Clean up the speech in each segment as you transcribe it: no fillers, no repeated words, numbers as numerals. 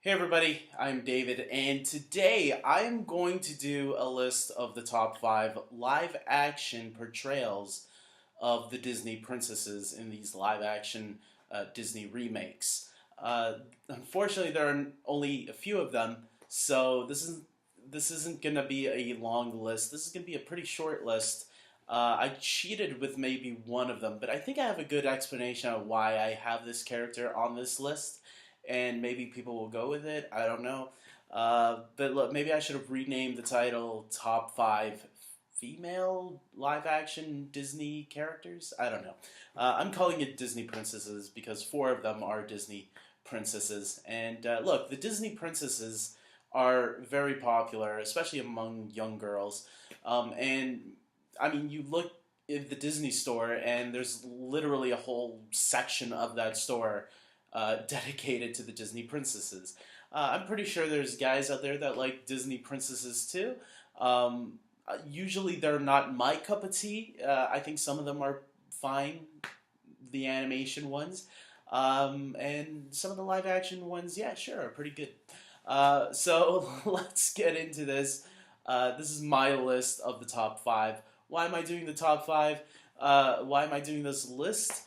Hey everybody, I'm David, and today I'm going to do a list of the top 5 live action portrayals of the Disney princesses in these live action Disney remakes. Unfortunately, there are only a few of them, so this isn't gonna be a long list. This is gonna be a pretty short list. I cheated with maybe one of them, but I think I have a good explanation of why I have this character on this list, and maybe people will go with it. I don't know. But look, maybe I should have renamed the title Top 5 Female Live Action Disney Characters? I don't know. I'm calling it Disney Princesses because 4 of them are Disney princesses. And look, the Disney princesses are very popular, especially among young girls. And I mean, you look at the Disney store, and there's literally a whole section of that store dedicated to the Disney princesses. I'm pretty sure there's guys out there that like Disney princesses too. Usually they're not my cup of tea. I think some of them are fine, the animation ones. And some of the live action ones, yeah, sure, are pretty good. So let's get into this. This is my list of the top 5. Why am I doing the top 5? Why am I doing this list?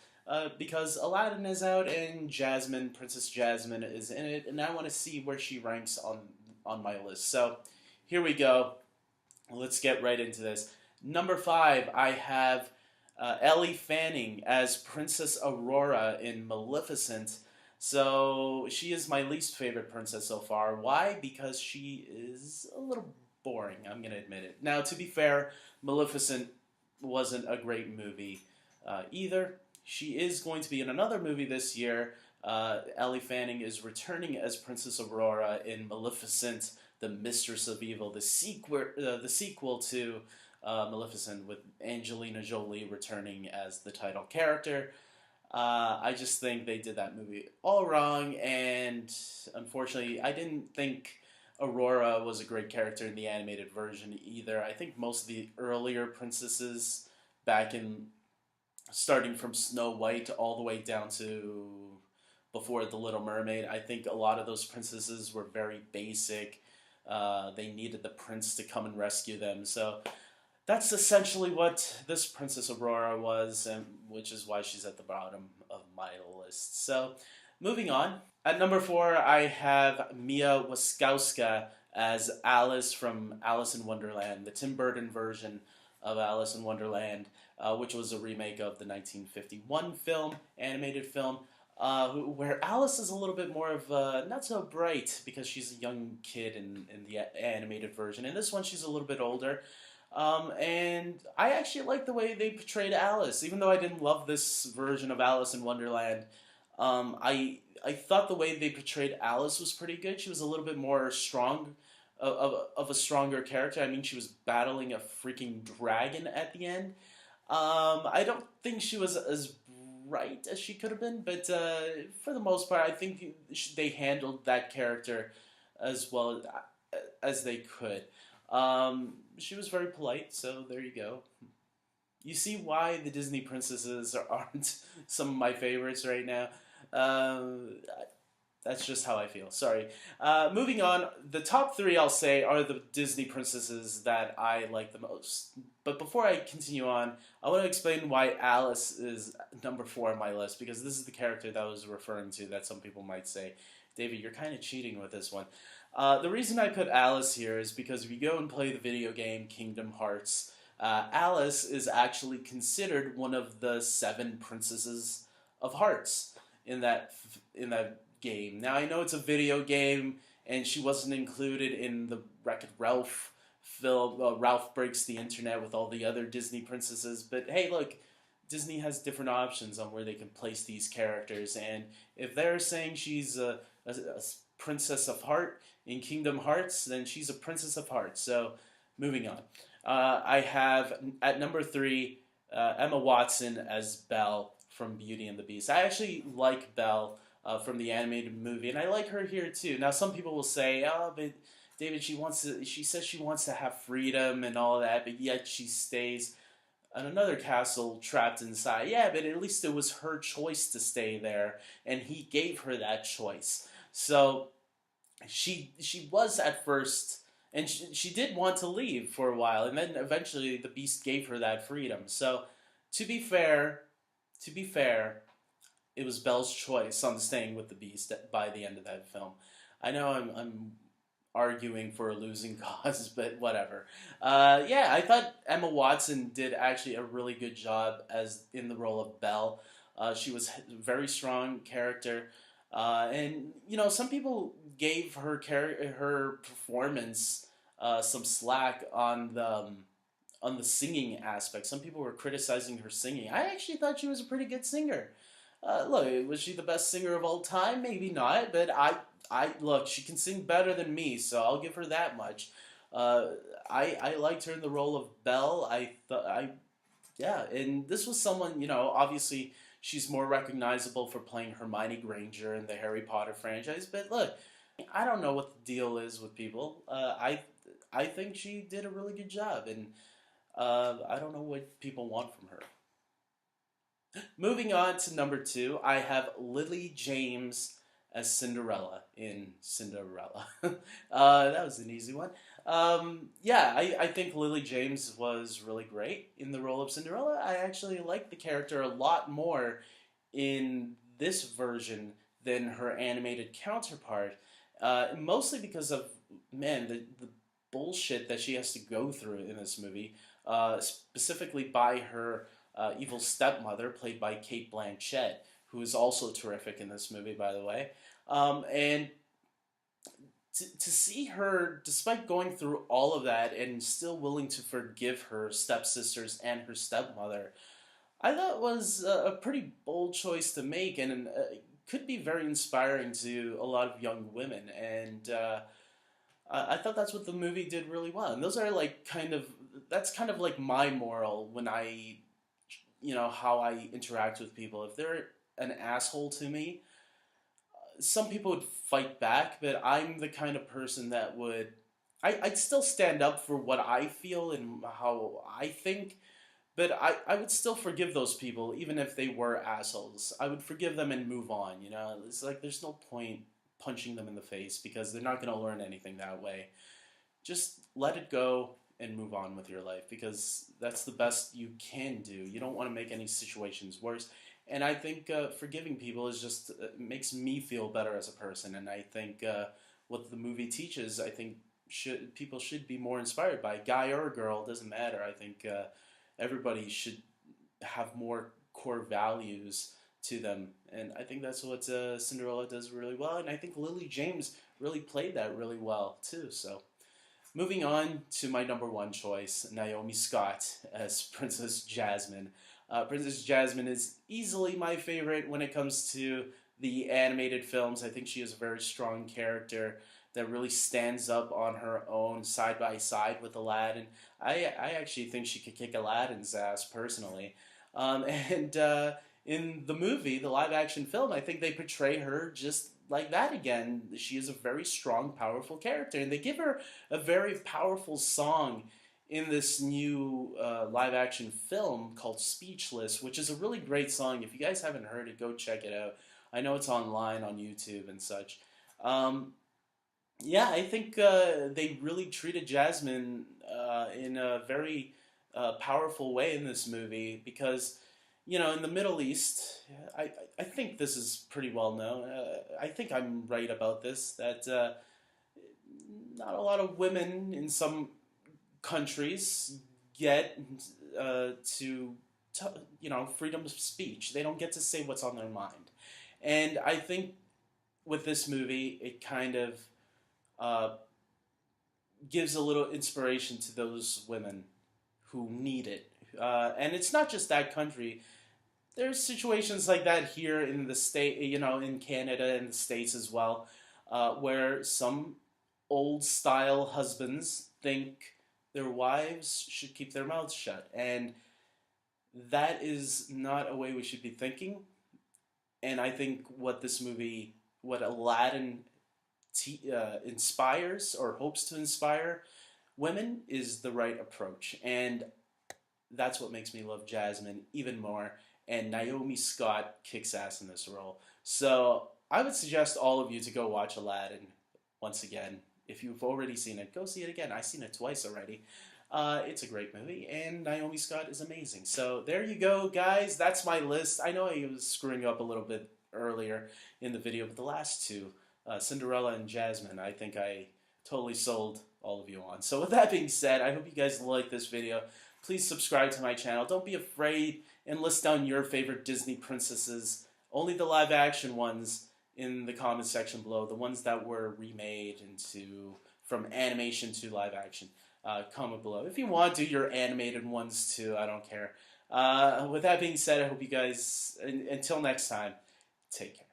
Because Aladdin is out and Jasmine, Princess Jasmine, is in it, and I want to see where she ranks on my list. So here we go. Let's get right into this. Number 5, I have Ellie Fanning as Princess Aurora in Maleficent. So she is my least favorite princess so far. Why? Because she is a little boring, I'm going to admit it. Now, to be fair, Maleficent wasn't a great movie either. She is going to be in another movie this year. Ellie Fanning is returning as Princess Aurora in Maleficent, the Mistress of Evil, the sequel to Maleficent, with Angelina Jolie returning as the title character. I just think they did that movie all wrong, and unfortunately, I didn't think Aurora was a great character in the animated version either. I think most of the earlier princesses, back in starting from Snow White all the way down to before The Little Mermaid, I think a lot of those princesses were very basic. They needed the prince to come and rescue them. So that's essentially what this Princess Aurora was, and which is why she's at the bottom of my list. So moving on. At number 4, I have Mia Wasikowska as Alice from Alice in Wonderland, the Tim Burton version of Alice in Wonderland, which was a remake of the 1951 film, animated film, where Alice is a little bit more of not so bright because she's a young kid in the animated version. In this one, she's a little bit older. And I actually like the way they portrayed Alice, even though I didn't love this version of Alice in Wonderland. I thought the way they portrayed Alice was pretty good. She was a little bit more strong, of a stronger character. I mean, she was battling a freaking dragon at the end. I don't think she was as bright as she could have been, but for the most part, I think they handled that character as well as they could. She was very polite, so there you go. You see why the Disney princesses aren't some of my favorites right now. That's just how I feel. Sorry. Moving on, the top 3 I'll say are the Disney princesses that I like the most. But before I continue on, I want to explain why Alice is number 4 on my list, because this is the character that I was referring to that some people might say, David, you're kind of cheating with this one. The reason I put Alice here is because if you go and play the video game Kingdom Hearts, Alice is actually considered one of the 7 princesses of Hearts in that game. Now, I know it's a video game, and she wasn't included in the Wreck-It Ralph film. Ralph Breaks the Internet with all the other Disney princesses. But hey, look, Disney has different options on where they can place these characters. And if they're saying she's a princess of heart in Kingdom Hearts, then she's a princess of heart. So, moving on. I have, at number 3, Emma Watson as Belle from Beauty and the Beast. I actually like Belle from the animated movie, and I like her here too. Now, some people will say, "Oh, but David, she says she wants to have freedom and all that, but yet she stays in another castle trapped inside." Yeah, but at least it was her choice to stay there, and he gave her that choice. So she was at first, and she did want to leave for a while, and then eventually the Beast gave her that freedom. So, to be fair, to be fair, it was Belle's choice on staying with the Beast by the end of that film. I know I'm arguing for a losing cause, but whatever. Yeah, I thought Emma Watson did actually a really good job as in the role of Belle. She was a very strong character, and some people gave her performance some slack on the singing aspect. Some people were criticizing her singing. I actually thought she was a pretty good singer. Look, was she the best singer of all time? Maybe not, but I look, she can sing better than me, so I'll give her that much. Uh, I liked her in the role of Belle. Yeah, and this was someone, obviously she's more recognizable for playing Hermione Granger in the Harry Potter franchise. But look, I don't know what the deal is with people. I think she did a really good job, and I don't know what people want from her. Moving on to number two, I have Lily James as Cinderella in Cinderella. That was an easy one. Yeah, I think Lily James was really great in the role of Cinderella. I actually like the character a lot more in this version than her animated counterpart. Mostly because of, man, the bullshit that she has to go through in this movie, specifically by her evil stepmother, played by Kate Blanchett, who is also terrific in this movie, by the way. And to see her, despite going through all of that and still willing to forgive her stepsisters and her stepmother, I thought was a pretty bold choice to make, and could be very inspiring to a lot of young women. And I thought that's what the movie did really well. And those are like that's kind of like my moral when how I interact with people. If they're an asshole to me, some people would fight back, but I'm the kind of person that I'd still stand up for what I feel and how I think, but I would still forgive those people, even if they were assholes. I would forgive them and move on, It's like there's no point punching them in the face because they're not going to learn anything that way. Just let it go and move on with your life because that's the best you can do. You don't want to make any situations worse. And I think forgiving people is just makes me feel better as a person. And I think what the movie teaches, I think people should be more inspired by. Guy or girl, doesn't matter. I think everybody should have more core values to them. And I think that's what Cinderella does really well. And I think Lily James really played that really well too. So moving on to my number one choice, Naomi Scott as Princess Jasmine. Princess Jasmine is easily my favorite when it comes to the animated films. I think she is a very strong character that really stands up on her own side by side with Aladdin. I actually think she could kick Aladdin's ass personally. And in the movie, the live action film, I think they portray her just like that again. She is a very strong, powerful character, and they give her a very powerful song in this new live action film called Speechless, which is a really great song. If you guys haven't heard it, go check it out. I know it's online on YouTube and such. Yeah, I think they really treated Jasmine in a very powerful way in this movie because, in the Middle East, I think this is pretty well known. I think I'm right about this, that not a lot of women in some countries get freedom of speech. They don't get to say what's on their mind. And I think with this movie, it kind of gives a little inspiration to those women who need it. And it's not just that country. There's situations like that here in the state, in Canada and the States as well, where some old style husbands think their wives should keep their mouths shut. And that is not a way we should be thinking. And I think what Aladdin inspires or hopes to inspire women is the right approach. And that's what makes me love Jasmine even more. And Naomi Scott kicks ass in this role. So I would suggest all of you to go watch Aladdin. once again. If you've already seen it, go see it again. I've seen it twice already. It's a great movie, and Naomi Scott is amazing. So there you go, guys. That's my list. I know I was screwing up a little bit earlier in the video, but the last two, Cinderella and Jasmine, I think I totally sold all of you on. So with that being said, I hope you guys like this video. Please subscribe to my channel. Don't be afraid and list down your favorite Disney princesses. Only the live action ones in the comment section below. The ones that were remade from animation to live action. Comment below. If you want, do your animated ones too. I don't care. With that being said, I hope you guys, until next time, take care.